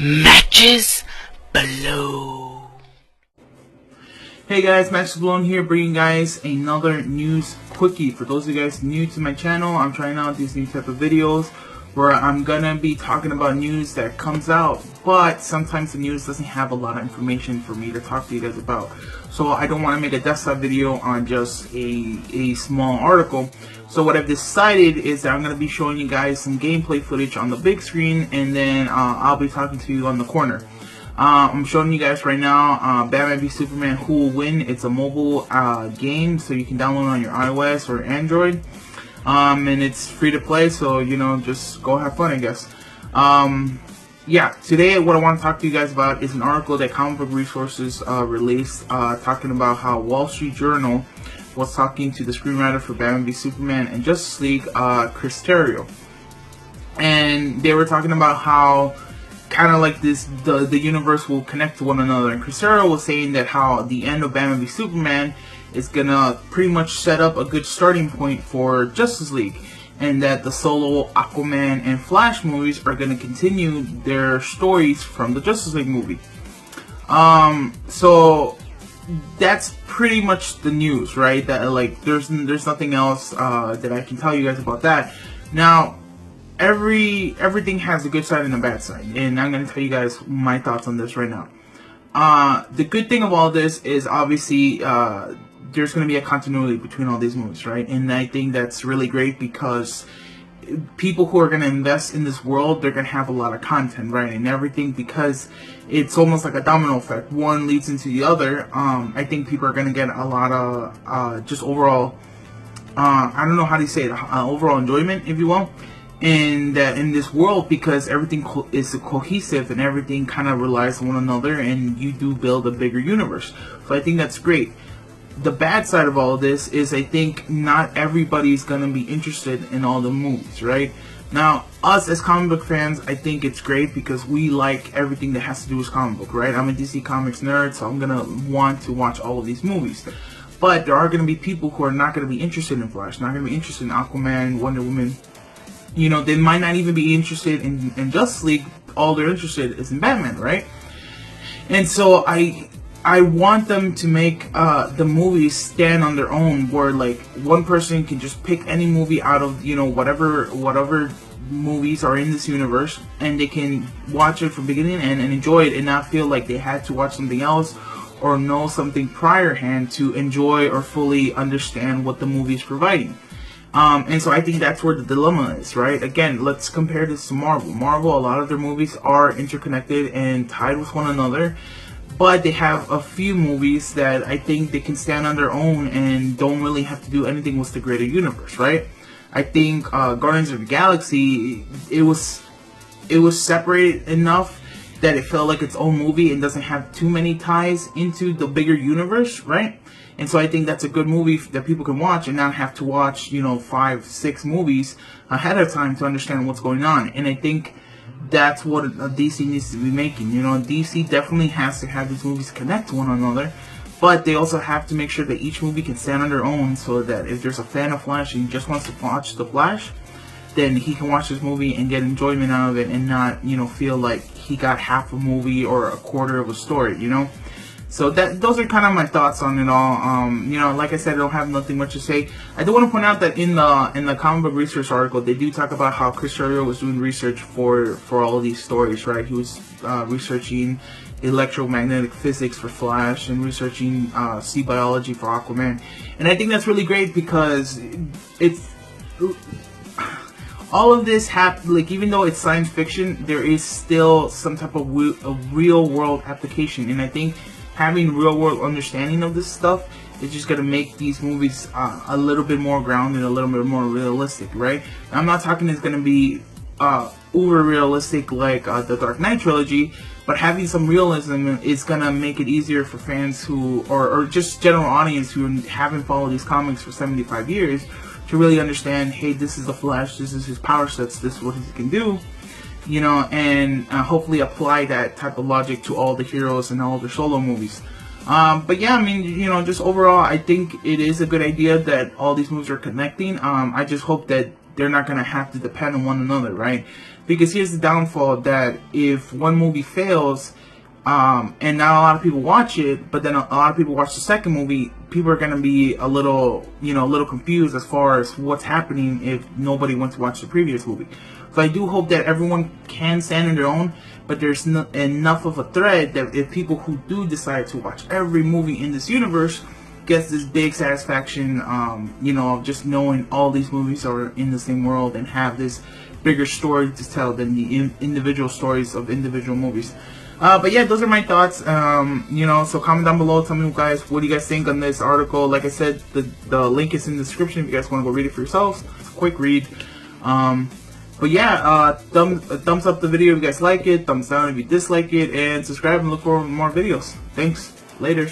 Matches Balone. Hey guys, Matches Balone here, bringing you guys another news quickie. For those of you guys new to my channel, I'm trying out these new type of videos where I'm gonna be talking about news that comes out, but sometimes the news doesn't have a lot of information for me to talk to you guys about. So I don't want to make a desktop video on just a small article. So what I've decided is that I'm going to be showing you guys some gameplay footage on the big screen, and then I'll be talking to you on the corner. I'm showing you guys right now Batman v Superman Who Will Win. It's a mobile game, so you can download it on your iOS or Android. And it's free to play, so you know, just go have fun, I guess. Yeah, today what I want to talk to you guys about is an article that Comic Book Resources released, talking about how Wall Street Journal was talking to the screenwriter for Batman v Superman and Justice League, Chris Terrio, and they were talking about how kind of like the universe will connect to one another. And Chris Terrio was saying that how the end of Batman v Superman is gonna pretty much set up a good starting point for Justice League, and that the solo Aquaman and Flash movies are gonna continue their stories from the Justice League movie. So that's pretty much the news, right? That like there's nothing else that I can tell you guys about that. Now, everything has a good side and a bad side, and I'm gonna tell you guys my thoughts on this right now. The good thing of all this is obviously there's going to be a continuity between all these movies, right? And I think that's really great because people who are going to invest in this world, they're going to have a lot of content, right? And everything, because it's almost like a domino effect. One leads into the other. I think people are going to get a lot of just overall, I don't know how to say it, overall enjoyment, if you will, in this world, because everything is cohesive and everything kind of relies on one another, and you do build a bigger universe. So I think that's great. The bad side of all of this is I think not everybody's going to be interested in all the movies, right? Now, us as comic book fans, I think it's great because we like everything that has to do with comic book, right? I'm a DC Comics nerd, so I'm going to want to watch all of these movies. But there are going to be people who are not going to be interested in Flash, not going to be interested in Aquaman, Wonder Woman. You know, they might not even be interested in Justice League. All they're interested is in Batman, right? And so I want them to make the movies stand on their own, where like one person can just pick any movie out of, you know, whatever movies are in this universe, and they can watch it from beginning to end and enjoy it, and not feel like they had to watch something else or know something priorhand to enjoy or fully understand what the movie is providing. And so I think that's where the dilemma is, right? Again, let's compare this to Marvel. Marvel, a lot of their movies are interconnected and tied with one another, but they have a few movies that I think they can stand on their own and don't really have to do anything with the greater universe, right? I think Guardians of the Galaxy, it was separated enough that it felt like its own movie and doesn't have too many ties into the bigger universe, right? And so I think that's a good movie that people can watch and not have to watch, you know, 5, 6 movies ahead of time to understand what's going on. And I think that's what DC needs to be making. You know, DC definitely has to have these movies connect to one another, but they also have to make sure that each movie can stand on their own, so that if there's a fan of Flash and he just wants to watch The Flash, then he can watch this movie and get enjoyment out of it and not, you know, feel like he got half a movie or a quarter of a story, you know? So those are kind of my thoughts on it all. You know, like I said, I don't have nothing much to say. I do want to point out that in the Comic Book Research article, they do talk about how Chris Terrio was doing research for all of these stories, right? He was researching electromagnetic physics for Flash and researching sea biology for Aquaman. And I think that's really great because it's all of this like, even though it's science fiction, there is still some type of real world application, and I think having real world understanding of this stuff is just gonna make these movies a little bit more grounded, a little bit more realistic, right? I'm not talking it's gonna be uber realistic like the Dark Knight trilogy, but having some realism is gonna make it easier for fans who, or just general audience who haven't followed these comics for 75 years, to really understand, hey, this is the Flash, this is his power sets, this is what he can do, you know, and hopefully apply that type of logic to all the heroes and all the solo movies. But yeah, I mean, you know, just overall, I think it is a good idea that all these movies are connecting. I just hope that they're not gonna have to depend on one another, right? Because here's the downfall, that if one movie fails, and not a lot of people watch it, but then a lot of people watch the second movie, people are gonna be a little, a little confused as far as what's happening if nobody went to watch the previous movie. So I do hope that everyone can stand on their own, but there's enough of a thread that if people who do decide to watch every movie in this universe gets this big satisfaction, of just knowing all these movies are in the same world and have this bigger story to tell than the individual stories of individual movies. But yeah, those are my thoughts. So comment down below. Tell me, guys, what do you guys think on this article? Like I said, the link is in the description if you guys want to go read it for yourselves. It's a quick read. But yeah, thumbs up the video if you guys like it. Thumbs down if you dislike it. And subscribe and look for more videos. Thanks. Later.